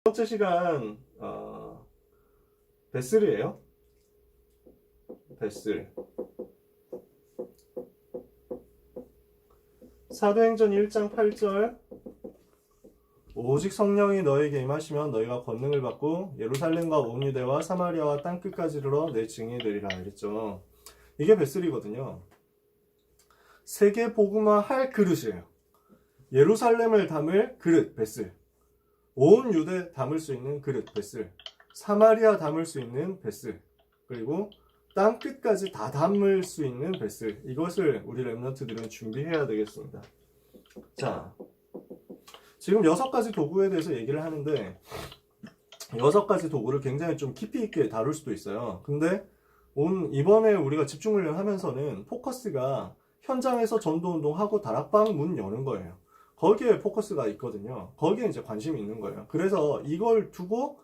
번째 시간 베슬이에요. 베슬. 사도행전 1장 8절 오직 성령이 너에게 임하시면 너희가 권능을 받고 예루살렘과 온 유대와 사마리아와 땅끝까지 이르러 내 증인이 되리라 그랬죠. 이게 베슬이거든요. 세계 복음화 할 그릇이에요. 예루살렘을 담을 그릇 베슬, 온 유대 담을 수 있는 그릇 베슬, 사마리아 담을 수 있는 베슬, 그리고 땅끝까지 다 담을 수 있는 베슬. 이것을 우리 렘넌트들은 준비해야 되겠습니다. 자, 지금 6가지 도구에 대해서 얘기를 하는데 6가지 도구를 굉장히 좀 깊이 있게 다룰 수도 있어요. 근데 이번에 우리가 집중훈련 하면서는 포커스가 현장에서 전도운동하고 다락방 문 여는 거예요. 거기에 포커스가 있거든요. 거기에 이제 관심이 있는 거예요. 그래서 이걸 두고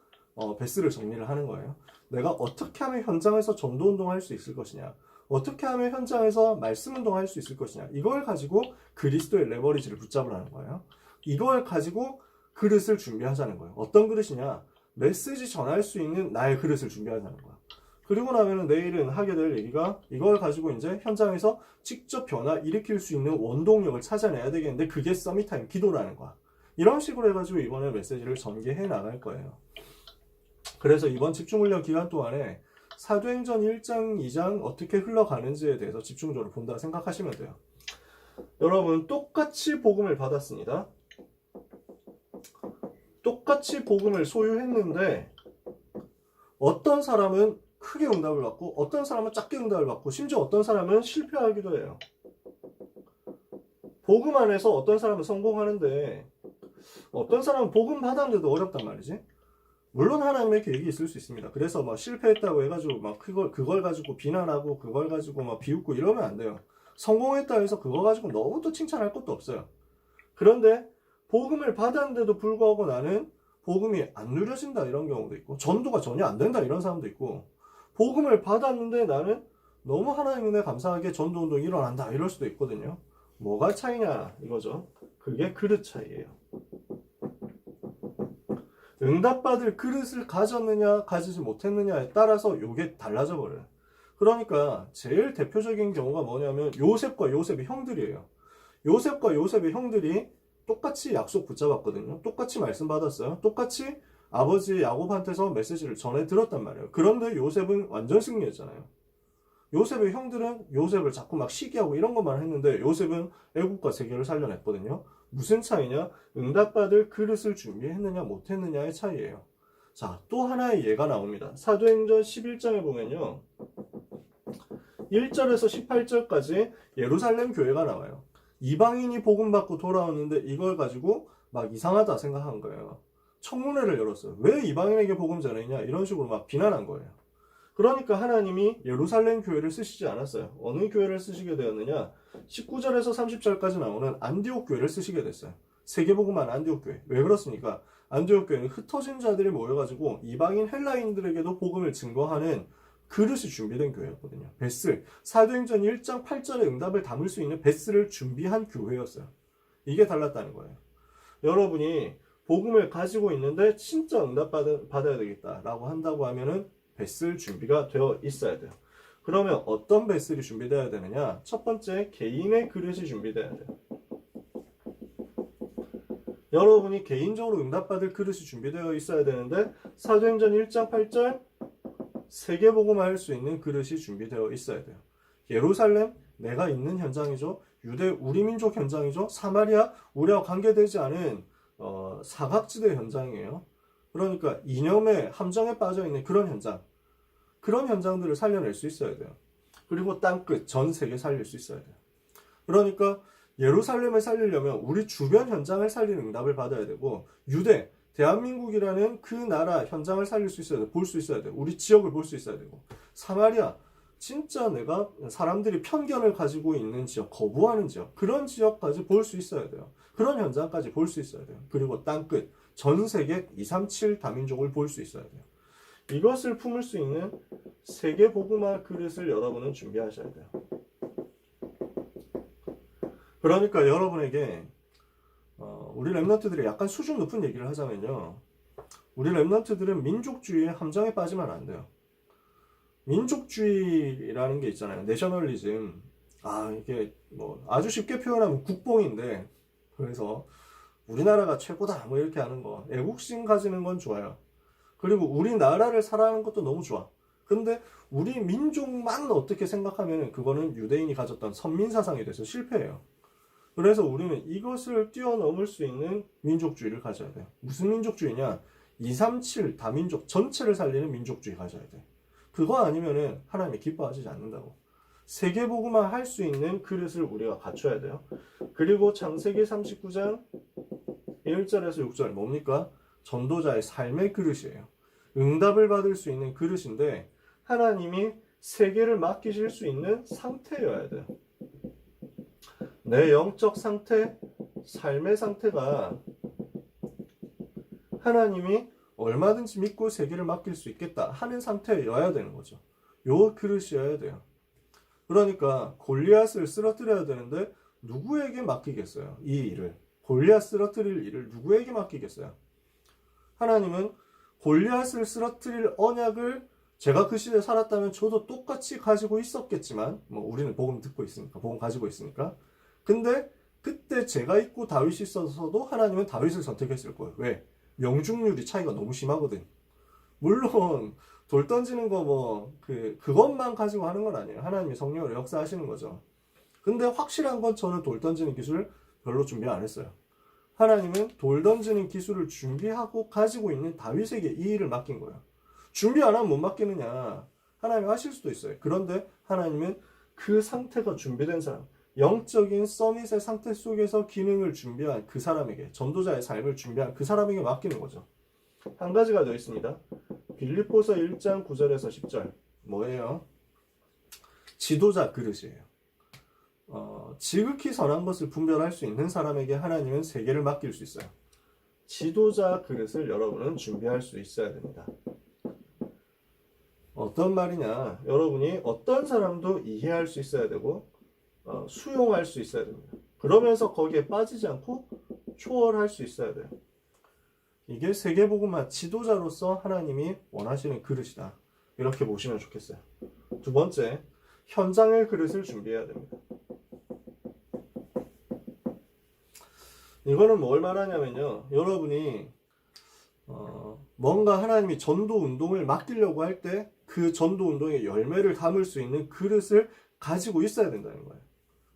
베스를 정리를 하는 거예요. 내가 어떻게 하면 현장에서 전도운동 할 수 있을 것이냐, 어떻게 하면 현장에서 말씀운동 할 수 있을 것이냐, 이걸 가지고 그리스도의 레버리지를 붙잡으라는 거예요. 이걸 가지고 그릇을 준비하자는 거예요. 어떤 그릇이냐, 메시지 전할 수 있는 나의 그릇을 준비하자는 거야. 그리고 나면은 내일은 하게 될 얘기가 이걸 가지고 이제 현장에서 직접 변화 일으킬 수 있는 원동력을 찾아내야 되겠는데 그게 서밋타임 기도라는 거야. 이런 식으로 해가지고 이번에 메시지를 전개해 나갈 거예요. 그래서 이번 집중훈련 기간 동안에 사도행전 1장, 2장 어떻게 흘러가는지에 대해서 집중적으로 본다 생각하시면 돼요. 여러분 똑같이 복음을 받았습니다. 똑같이 복음을 소유했는데 어떤 사람은 크게 응답을 받고 어떤 사람은 작게 응답을 받고 심지어 어떤 사람은 실패하기도 해요. 복음 안에서 어떤 사람은 성공하는데 어떤 사람은 복음 받았는데도 어렵단 말이지. 물론 하나님의 계획이 있을 수 있습니다. 그래서 막 실패했다고 해가지고 막 그걸 가지고 비난하고 그걸 가지고 막 비웃고 이러면 안 돼요. 성공했다 해서 그거 가지고 너무 또 칭찬할 것도 없어요. 그런데 복음을 받았는데도 불구하고 나는 복음이 안 누려진다 이런 경우도 있고 전도가 전혀 안 된다 이런 사람도 있고 복음을 받았는데 나는 너무 하나님 은혜 감사하게 전도운동이 일어난다 이럴 수도 있거든요. 뭐가 차이냐 이거죠. 그게 그릇 차이예요. 응답받을 그릇을 가졌느냐 가지지 못했느냐에 따라서 이게 달라져 버려요. 그러니까 제일 대표적인 경우가 뭐냐면 요셉과 요셉의 형들이에요. 요셉과 요셉의 형들이 똑같이 약속 붙잡았거든요. 똑같이 말씀 받았어요. 똑같이 아버지 야곱한테서 메시지를 전해 들었단 말이에요. 그런데 요셉은 완전 승리했잖아요. 요셉의 형들은 요셉을 자꾸 막 시기하고 이런 것만 했는데 요셉은 애국과 세계를 살려냈거든요. 무슨 차이냐? 응답받을 그릇을 준비했느냐 못했느냐의 차이예요. 자, 또 하나의 예가 나옵니다. 사도행전 11장에 보면요. 1절에서 18절까지 예루살렘 교회가 나와요. 이방인이 복음 받고 돌아왔는데 이걸 가지고 막 이상하다 생각한 거예요. 청문회를 열었어요. 왜 이방인에게 복음 전했냐? 이런 식으로 막 비난한 거예요. 그러니까 하나님이 예루살렘 교회를 쓰시지 않았어요. 어느 교회를 쓰시게 되었느냐? 19절에서 30절까지 나오는 안디옥 교회를 쓰시게 됐어요. 세계복음한 안디옥 교회. 왜 그렇습니까? 안디옥 교회는 흩어진 자들이 모여가지고 이방인 헬라인들에게도 복음을 증거하는 그릇이 준비된 교회였거든요. 베슬, 사도행전 1장 8절의 응답을 담을 수 있는 베슬을 준비한 교회였어요. 이게 달랐다는 거예요. 여러분이 복음을 가지고 있는데 진짜 응답 받아야 되겠다라고 한다고 하면은 베슬 준비가 되어 있어야 돼요. 그러면 어떤 베슬이 준비되어야 되느냐? 첫 번째, 개인의 그릇이 준비되어야 돼요. 여러분이 개인적으로 응답받을 그릇이 준비되어 있어야 되는데 사도행전 1장 8절 세계복음화할 수 있는 그릇이 준비되어 있어야 돼요. 예루살렘, 내가 있는 현장이죠. 유대, 우리 민족 현장이죠. 사마리아, 우리와 관계되지 않은 사각지대 현장이에요. 그러니까 이념의 함정에 빠져있는 그런 현장. 그런 현장들을 살려낼 수 있어야 돼요. 그리고 땅끝, 전 세계 살릴 수 있어야 돼요. 그러니까 예루살렘을 살리려면 우리 주변 현장을 살리는 응답을 받아야 되고 유대, 대한민국이라는 그 나라 현장을 살릴 수 있어야 돼. 볼 수 있어야 돼. 우리 지역을 볼 수 있어야 되고 사마리아, 진짜 내가 사람들이 편견을 가지고 있는 지역, 거부하는 지역, 그런 지역까지 볼 수 있어야 돼요. 그런 현장까지 볼 수 있어야 돼요. 그리고 땅끝, 전 세계 237 다민족을 볼 수 있어야 돼요. 이것을 품을 수 있는 세계 복음화 그릇을 여러분은 준비하셔야 돼요. 그러니까 여러분에게 우리 랩런트들이 약간 수준 높은 얘기를 하자면요. 우리 랩런트들은 민족주의의 함정에 빠지면 안 돼요. 민족주의라는 게 있잖아요. 내셔널리즘. 이게 뭐 아주 쉽게 표현하면 국뽕인데, 그래서 우리나라가 최고다 뭐 이렇게 하는 거, 애국심 가지는 건 좋아요. 그리고 우리나라를 사랑하는 것도 너무 좋아. 근데 우리 민족만 어떻게 생각하면 그거는 유대인이 가졌던 선민사상에 대해서 실패해요. 그래서 우리는 이것을 뛰어넘을 수 있는 민족주의를 가져야 돼요. 무슨 민족주의냐? 237 다민족 전체를 살리는 민족주의 가져야 돼. 그거 아니면은 하나님이 기뻐하시지 않는다고. 세계복음화 할 수 있는 그릇을 우리가 갖춰야 돼요. 그리고 창세기 39장 1절에서 6절 뭡니까? 전도자의 삶의 그릇이에요. 응답을 받을 수 있는 그릇인데 하나님이 세계를 맡기실 수 있는 상태여야 돼요. 내 영적 상태, 삶의 상태가 하나님이 얼마든지 믿고 세계를 맡길 수 있겠다 하는 상태여야 되는 거죠. 요 그릇이어야 돼요. 그러니까 골리앗을 쓰러뜨려야 되는데 누구에게 맡기겠어요? 이 일을. 골리앗 쓰러뜨릴 일을 누구에게 맡기겠어요? 하나님은 골리앗을 쓰러뜨릴 언약을 제가 그 시대에 살았다면 저도 똑같이 가지고 있었겠지만, 뭐 우리는 복음 듣고 있으니까, 복음 가지고 있으니까. 근데 그때 제가 있고 다윗이 있어서도 하나님은 다윗을 선택했을 거예요. 왜? 명중률이 차이가 너무 심하거든. 물론 돌 던지는 거 그것만 가지고 하는 건 아니에요. 하나님이 성령으로 역사하시는 거죠. 근데 확실한 건 저는 돌 던지는 기술을 별로 준비 안 했어요. 하나님은 돌 던지는 기술을 준비하고 가지고 있는 다윗에게 이 일을 맡긴 거예요. 준비 안 하면 못 맡기느냐? 하나님이 하실 수도 있어요. 그런데 하나님은 그 상태가 준비된 사람, 영적인 서밋의 상태 속에서 기능을 준비한 그 사람에게, 전도자의 삶을 준비한 그 사람에게 맡기는 거죠. 한 가지가 더 있습니다. 빌립보서 1장 9절에서 10절 뭐예요? 지도자 그릇이에요. 지극히 선한 것을 분별할 수 있는 사람에게 하나님은 세계를 맡길 수 있어요. 지도자 그릇을 여러분은 준비할 수 있어야 됩니다. 어떤 말이냐? 여러분이 어떤 사람도 이해할 수 있어야 되고 수용할 수 있어야 됩니다. 그러면서 거기에 빠지지 않고 초월할 수 있어야 돼요. 이게 세계복음화 지도자로서 하나님이 원하시는 그릇이다. 이렇게 보시면 좋겠어요. 두 번째, 현장의 그릇을 준비해야 됩니다. 이거는 뭘 말하냐면요. 여러분이 뭔가 하나님이 전도 운동을 맡기려고 할 때 그 전도 운동의 열매를 담을 수 있는 그릇을 가지고 있어야 된다는 거예요.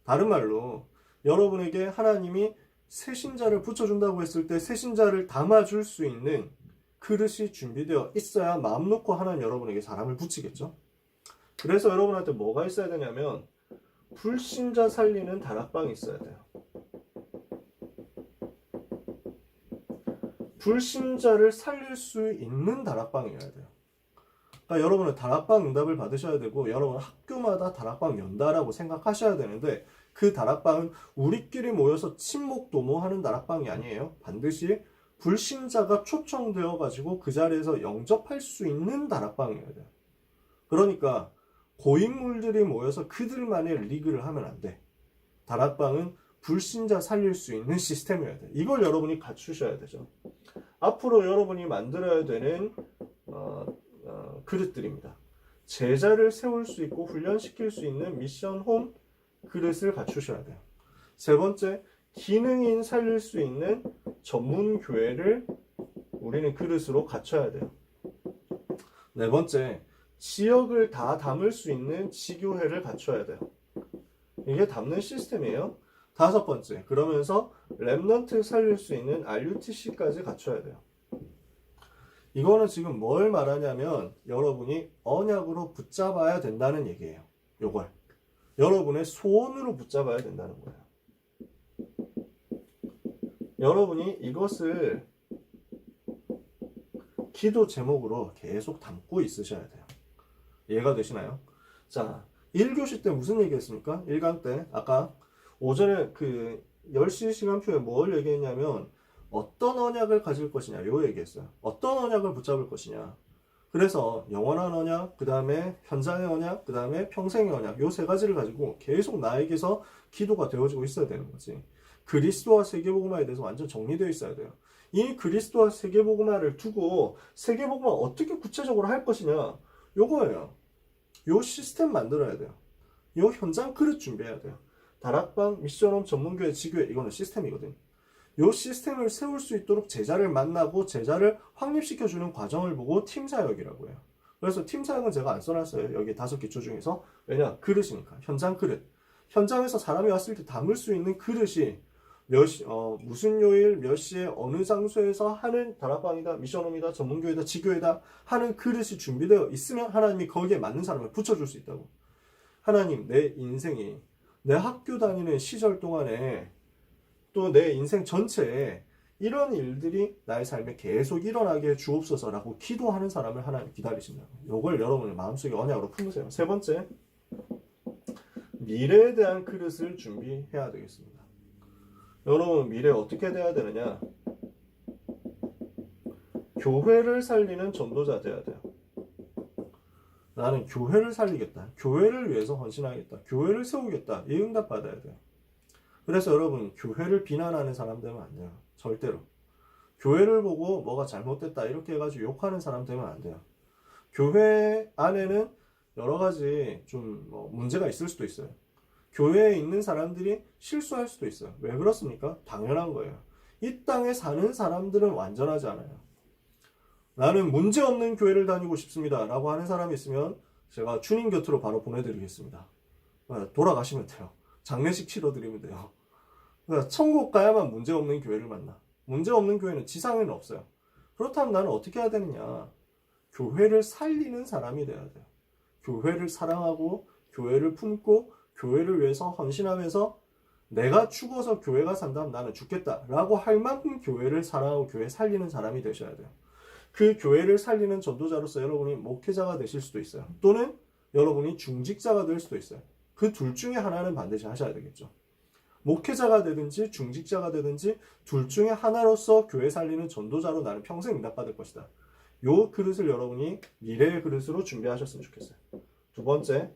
다른 말로 여러분에게 하나님이 새신자를 붙여준다고 했을 때 새신자를 담아줄 수 있는 그릇이 준비되어 있어야 마음 놓고 하나님 여러분에게 사람을 붙이겠죠. 그래서 여러분한테 뭐가 있어야 되냐면 불신자 살리는 다락방이 있어야 돼요. 불신자를 살릴 수 있는 다락방이어야 돼요. 그러니까 여러분은 다락방 응답을 받으셔야 되고 여러분 학교마다 다락방 연다라고 생각하셔야 되는데 그 다락방은 우리끼리 모여서 친목 도모하는 다락방이 아니에요. 반드시 불신자가 초청되어 가지고 그 자리에서 영접할 수 있는 다락방이어야 돼요. 그러니까 고인물들이 모여서 그들만의 리그를 하면 안 돼. 다락방은 불신자 살릴 수 있는 시스템이어야 돼. 이걸 여러분이 갖추셔야 되죠. 앞으로 여러분이 만들어야 되는 그릇들입니다. 제자를 세울 수 있고 훈련시킬 수 있는 미션 홈 그릇을 갖추셔야 돼요. 세 번째, 기능인 살릴 수 있는 전문 교회를 우리는 그릇으로 갖춰야 돼요. 네 번째, 지역을 다 담을 수 있는 지교회를 갖춰야 돼요. 이게 담는 시스템이에요. 다섯 번째, 그러면서 랩넌트 살릴 수 있는 RUTC까지 갖춰야 돼요. 이거는 지금 뭘 말하냐면 여러분이 언약으로 붙잡아야 된다는 얘기예요. 요걸 여러분의 소원으로 붙잡아야 된다는 거예요. 여러분이 이것을 기도 제목으로 계속 담고 있으셔야 돼요. 이해가 되시나요? 자, 1교시 때 무슨 얘기했습니까? 1강 때 아까 오전에 그 10시 시간표에 뭘 얘기했냐면 어떤 언약을 가질 것이냐 요 얘기했어요. 어떤 언약을 붙잡을 것이냐. 그래서 영원한 언약, 그 다음에 현장의 언약, 그 다음에 평생의 언약 요 세 가지를 가지고 계속 나에게서 기도가 되어지고 있어야 되는 거지. 그리스도와 세계복음화에 대해서 완전 정리되어 있어야 돼요. 이 그리스도와 세계복음화를 두고 세계복음화 어떻게 구체적으로 할 것이냐, 요거예요. 요 시스템 만들어야 돼요. 요 현장 그릇 준비해야 돼요. 다락방, 미션홈, 전문교회, 지교회, 이거는 시스템이거든. 요 시스템을 세울 수 있도록 제자를 만나고 제자를 확립시켜주는 과정을 보고 팀사역이라고 해요. 그래서 팀사역은 제가 안 써놨어요. 여기 5기초 중에서. 왜냐? 그릇이니까. 현장 그릇. 현장에서 사람이 왔을 때 담을 수 있는 그릇이 무슨 요일 몇 시에 어느 장소에서 하는 다락방이다, 미션홈이다, 전문교회다, 지교회다 하는 그릇이 준비되어 있으면 하나님이 거기에 맞는 사람을 붙여줄 수 있다고. 하나님, 내 인생이 내 학교 다니는 시절 동안에 또 내 인생 전체에 이런 일들이 나의 삶에 계속 일어나게 주옵소서라고 기도하는 사람을 하나님 기다리신다고. 이걸 여러분의 마음속에 언약으로 품으세요. 세 번째, 미래에 대한 그릇을 준비해야 되겠습니다. 여러분, 미래에 어떻게 돼야 되느냐? 교회를 살리는 전도자 돼야 돼요. 나는 교회를 살리겠다. 교회를 위해서 헌신하겠다. 교회를 세우겠다. 이 응답 받아야 돼요. 그래서 여러분, 교회를 비난하는 사람 되면 안 돼요. 절대로. 교회를 보고 뭐가 잘못됐다 이렇게 해가지고 욕하는 사람 되면 안 돼요. 교회 안에는 여러 가지 좀 문제가 있을 수도 있어요. 교회에 있는 사람들이 실수할 수도 있어요. 왜 그렇습니까? 당연한 거예요. 이 땅에 사는 사람들은 완전하지 않아요. 나는 문제없는 교회를 다니고 싶습니다 라고 하는 사람이 있으면 제가 주님 곁으로 바로 보내드리겠습니다. 돌아가시면 돼요. 장례식 치러드리면 돼요. 그러니까 천국 가야만 문제없는 교회를 만나. 문제없는 교회는 지상에는 없어요. 그렇다면 나는 어떻게 해야 되느냐? 교회를 살리는 사람이 돼야 돼요. 교회를 사랑하고 교회를 품고 교회를 위해서 헌신하면서 내가 죽어서 교회가 산다면 나는 죽겠다라고 할 만큼 교회를 사랑하고 교회 살리는 사람이 되셔야 돼요. 그 교회를 살리는 전도자로서 여러분이 목회자가 되실 수도 있어요. 또는 여러분이 중직자가 될 수도 있어요. 그 둘 중에 하나는 반드시 하셔야 되겠죠. 목회자가 되든지 중직자가 되든지 둘 중에 하나로서 교회 살리는 전도자로 나는 평생 응답받을 것이다. 요 그릇을 여러분이 미래의 그릇으로 준비하셨으면 좋겠어요. 두 번째,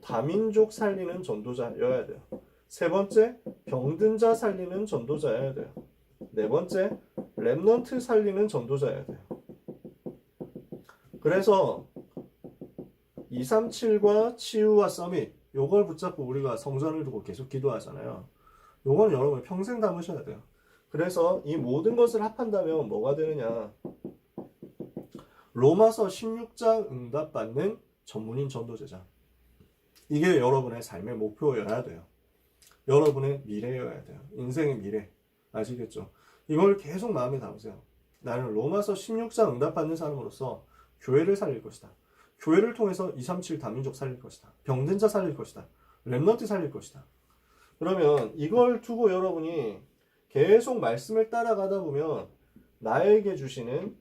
다민족 살리는 전도자여야 돼요. 세 번째, 병든 자 살리는 전도자여야 돼요. 네 번째, 렘넌트 살리는 전도자여야 돼요. 그래서 237과 치유와 서밋, 요걸 붙잡고 우리가 성전을 두고 계속 기도하잖아요. 요건 여러분 평생 담으셔야 돼요. 그래서 이 모든 것을 합한다면 뭐가 되느냐? 로마서 16장 응답받는 전문인 전도제자. 이게 여러분의 삶의 목표여야 돼요. 여러분의 미래여야 돼요. 인생의 미래. 아시겠죠? 이걸 계속 마음에 담으세요. 나는 로마서 16장 응답받는 사람으로서 교회를 살릴 것이다. 교회를 통해서 237 다민족 살릴 것이다. 병든 자 살릴 것이다. 렘넌트 살릴 것이다. 그러면 이걸 두고 여러분이 계속 말씀을 따라가다 보면 나에게 주시는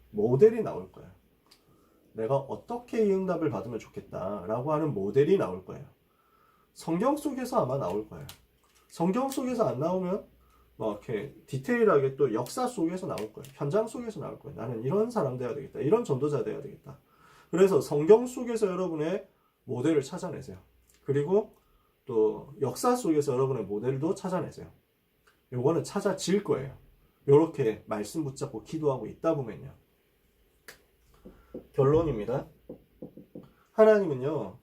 모델이 나올 거예요. 내가 어떻게 이 응답을 받으면 좋겠다라고 하는 모델이 나올 거예요. 성경 속에서 아마 나올 거예요. 성경 속에서 안 나오면 이렇게 디테일하게 또 역사 속에서 나올 거예요. 현장 속에서 나올 거예요. 나는 이런 사람 돼야 되겠다. 이런 전도자 돼야 되겠다. 그래서 성경 속에서 여러분의 모델을 찾아내세요. 그리고 또 역사 속에서 여러분의 모델도 찾아내세요. 요거는 찾아질 거예요. 요렇게 말씀 붙잡고 기도하고 있다 보면요. 결론입니다. 하나님은요,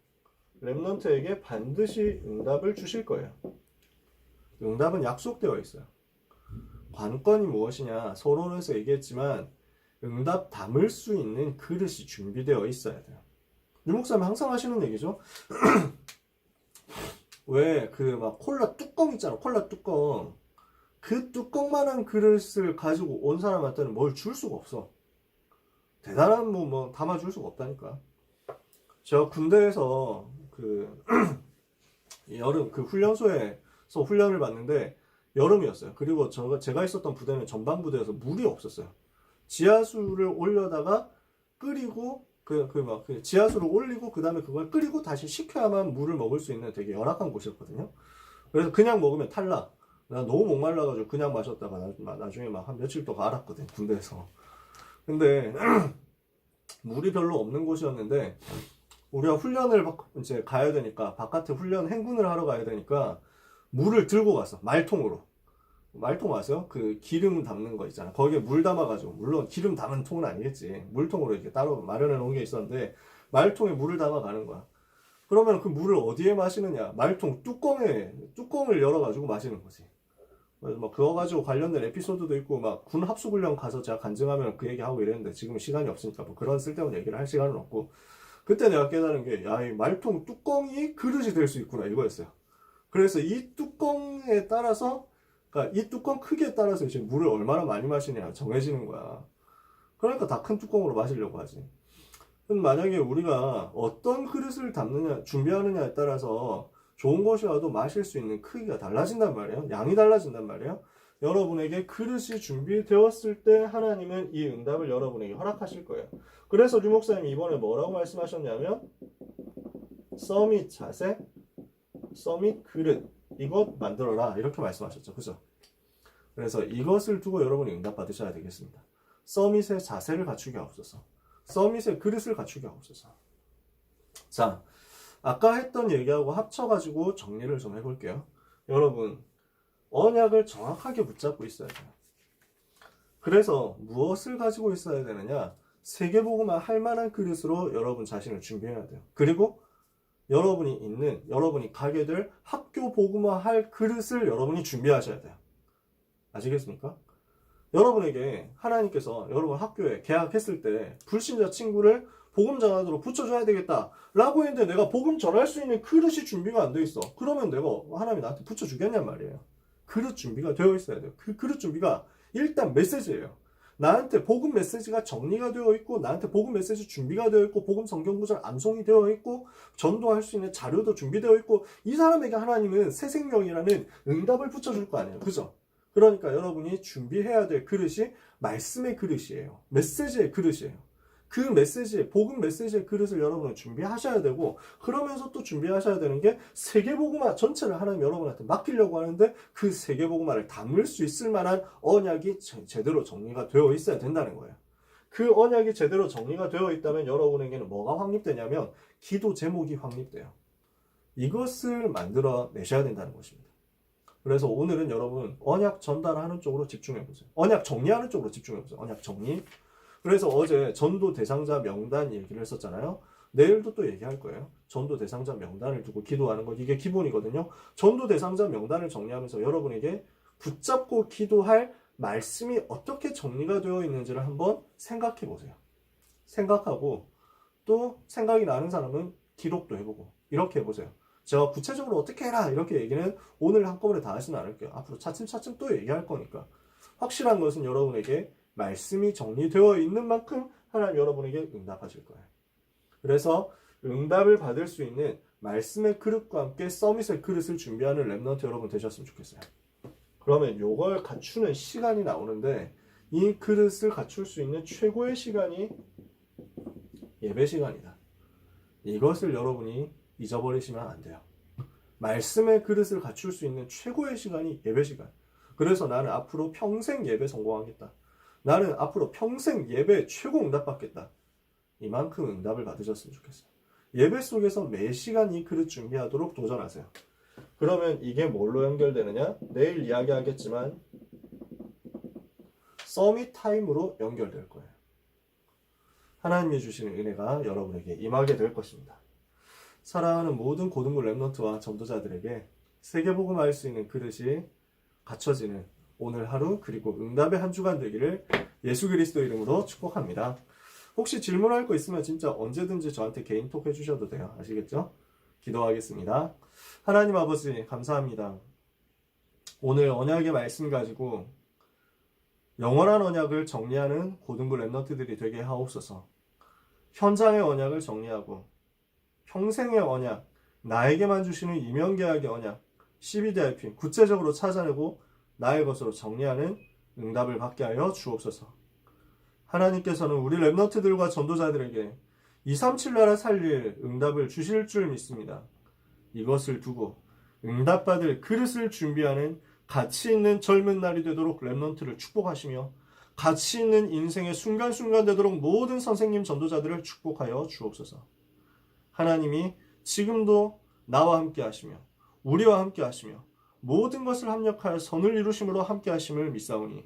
렘넌트에게 반드시 응답을 주실 거예요. 응답은 약속되어 있어요. 관건이 무엇이냐? 서론에서 얘기했지만 응답 담을 수 있는 그릇이 준비되어 있어야 돼요. 유목사님 항상 하시는 얘기죠. 왜 콜라 뚜껑 있잖아. 콜라 뚜껑. 그 뚜껑만한 그릇을 가지고 온 사람한테는 뭘 줄 수가 없어. 대단한 담아줄 수가 없다니까. 제가 군대에서 여름 훈련소에서 훈련을 받는데 여름이었어요. 그리고 제가 있었던 부대는 전방 부대여서 물이 없었어요. 지하수를 올려다가 끓이고 지하수를 올리고 그 다음에 그걸 끓이고 다시 식혀야만 물을 먹을 수 있는 되게 열악한 곳이었거든요. 그래서 그냥 먹으면 탈락. 나 너무 목말라가지고 그냥 마셨다가 나중에 한 며칠 동안 알았거든, 군대에서. 근데 물이 별로 없는 곳이었는데 우리가 훈련을 이제 가야 되니까 바깥에 행군을 하러 가야 되니까 물을 들고 갔어. 말통으로. 말통 아세요? 그 기름 담는 거 있잖아. 거기에 물 담아가지고, 물론 기름 담은 통은 아니겠지. 물통으로 이렇게 따로 마련해 놓은 게 있었는데, 말통에 물을 담아가는 거야. 그러면 그 물을 어디에 마시느냐? 말통 뚜껑을 열어가지고 마시는 거지. 그래서 막 그거 가지고 관련된 에피소드도 있고, 막 군 합숙훈련 가서 제가 간증하면 그 얘기하고 이랬는데, 지금 시간이 없으니까 뭐 그런 쓸데없는 얘기를 할 시간은 없고, 그때 내가 깨달은 게, 야, 이 말통 뚜껑이 그릇이 될 수 있구나, 이거였어요. 그래서 이 뚜껑에 따라서, 그러니까 이 뚜껑 크기에 따라서 이제 물을 얼마나 많이 마시냐 정해지는 거야. 그러니까 다 큰 뚜껑으로 마시려고 하지. 그럼 만약에 우리가 어떤 그릇을 담느냐, 준비하느냐에 따라서 좋은 것이라도 마실 수 있는 크기가 달라진단 말이에요. 양이 달라진단 말이에요. 여러분에게 그릇이 준비되었을 때 하나님은 이 응답을 여러분에게 허락하실 거예요. 그래서 류 목사님이 이번에 뭐라고 말씀하셨냐면 서밋 자세, 서밋 그릇 이것 만들어라 이렇게 말씀하셨죠. 그죠? 그래서 이것을 두고 여러분이 응답 받으셔야 되겠습니다. 서밋의 자세를 갖추게 하옵소서. 서밋의 그릇을 갖추게 하옵소서. 자, 아까 했던 얘기하고 합쳐가지고 정리를 좀 해볼게요. 여러분, 언약을 정확하게 붙잡고 있어야 돼요. 그래서 무엇을 가지고 있어야 되느냐? 세계복음화 할 만한 그릇으로 여러분 자신을 준비해야 돼요. 그리고 여러분이 가게 될 학교 복음화 할 그릇을 여러분이 준비하셔야 돼요. 아시겠습니까? 여러분에게 하나님께서 여러분 학교에 개학했을 때 불신자 친구를 복음 전하도록 붙여줘야 되겠다 라고 했는데 내가 복음 전할 수 있는 그릇이 준비가 안 돼 있어. 그러면 내가 하나님이 나한테 붙여주겠냔 말이에요. 그릇 준비가 되어 있어야 돼요. 그 그릇 준비가 일단 메시지예요. 나한테 복음 메시지가 정리가 되어 있고 나한테 복음 메시지 준비가 되어 있고 복음 성경 구절 암송이 되어 있고 전도할 수 있는 자료도 준비되어 있고 이 사람에게 하나님은 새 생명이라는 응답을 붙여줄 거 아니에요. 그죠? 그러니까 여러분이 준비해야 될 그릇이 말씀의 그릇이에요. 메시지의 그릇이에요. 그 메시지, 복음 메시지의 그릇을 여러분은 준비하셔야 되고 그러면서 또 준비하셔야 되는 게 세계복음화 전체를 하나님 여러분한테 맡기려고 하는데 그 세계복음화를 담을 수 있을 만한 언약이 제대로 정리가 되어 있어야 된다는 거예요. 그 언약이 제대로 정리가 되어 있다면 여러분에게는 뭐가 확립되냐면 기도 제목이 확립돼요. 이것을 만들어 내셔야 된다는 것입니다. 그래서 오늘은 여러분 언약 전달하는 쪽으로 집중해보세요. 언약 정리하는 쪽으로 집중해보세요. 언약 정리. 그래서 어제 전도 대상자 명단 얘기를 했었잖아요. 내일도 또 얘기할 거예요. 전도 대상자 명단을 두고 기도하는 것 이게 기본이거든요. 전도 대상자 명단을 정리하면서 여러분에게 붙잡고 기도할 말씀이 어떻게 정리가 되어 있는지를 한번 생각해 보세요. 생각하고 또 생각이 나는 사람은 기록도 해보고 이렇게 해보세요. 제가 구체적으로 어떻게 해라 이렇게 얘기는 오늘 한꺼번에 다 하지는 않을게요. 앞으로 차츰차츰 또 얘기할 거니까. 확실한 것은 여러분에게 말씀이 정리되어 있는 만큼 하나님 여러분에게 응답하실 거예요. 그래서 응답을 받을 수 있는 말씀의 그릇과 함께 서밋의 그릇을 준비하는 렘넌트 여러분 되셨으면 좋겠어요. 그러면 이걸 갖추는 시간이 나오는데 이 그릇을 갖출 수 있는 최고의 시간이 예배 시간이다. 이것을 여러분이 잊어버리시면 안 돼요. 말씀의 그릇을 갖출 수 있는 최고의 시간이 예배 시간. 그래서 나는 앞으로 평생 예배 성공하겠다. 나는 앞으로 평생 예배 최고 응답 받겠다. 이만큼 응답을 받으셨으면 좋겠어요. 예배 속에서 매 시간 이 그릇 준비하도록 도전하세요. 그러면 이게 뭘로 연결되느냐? 내일 이야기하겠지만 서밋 타임으로 연결될 거예요. 하나님이 주시는 은혜가 여러분에게 임하게 될 것입니다. 사랑하는 모든 고등부 렘넌트와 전도자들에게 세계복음화할 수 있는 그릇이 갖춰지는 오늘 하루 그리고 응답의 한 주간 되기를 예수 그리스도 이름으로 축복합니다. 혹시 질문할 거 있으면 진짜 언제든지 저한테 개인톡 해주셔도 돼요. 아시겠죠? 기도하겠습니다. 하나님 아버지 감사합니다. 오늘 언약의 말씀 가지고 영원한 언약을 정리하는 고등부 렘넌트들이 되게 하옵소서. 현장의 언약을 정리하고 평생의 언약, 나에게만 주시는 이면계약의 언약, CBDIP 구체적으로 찾아내고 나의 것으로 정리하는 응답을 받게 하여 주옵소서. 하나님께서는 우리 렘넌트들과 전도자들에게 237 나라 살릴 응답을 주실 줄 믿습니다. 이것을 두고 응답받을 그릇을 준비하는 가치 있는 젊은 날이 되도록 렘넌트를 축복하시며 가치 있는 인생의 순간순간 되도록 모든 선생님 전도자들을 축복하여 주옵소서. 하나님이 지금도 나와 함께 하시며 우리와 함께 하시며 모든 것을 합력하여 선을 이루심으로 함께 하심을 믿사오니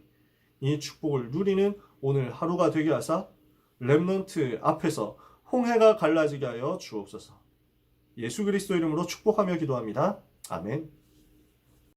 이 축복을 누리는 오늘 하루가 되게 하사 렘넌트 앞에서 홍해가 갈라지게 하여 주옵소서. 예수 그리스도 이름으로 축복하며 기도합니다. 아멘.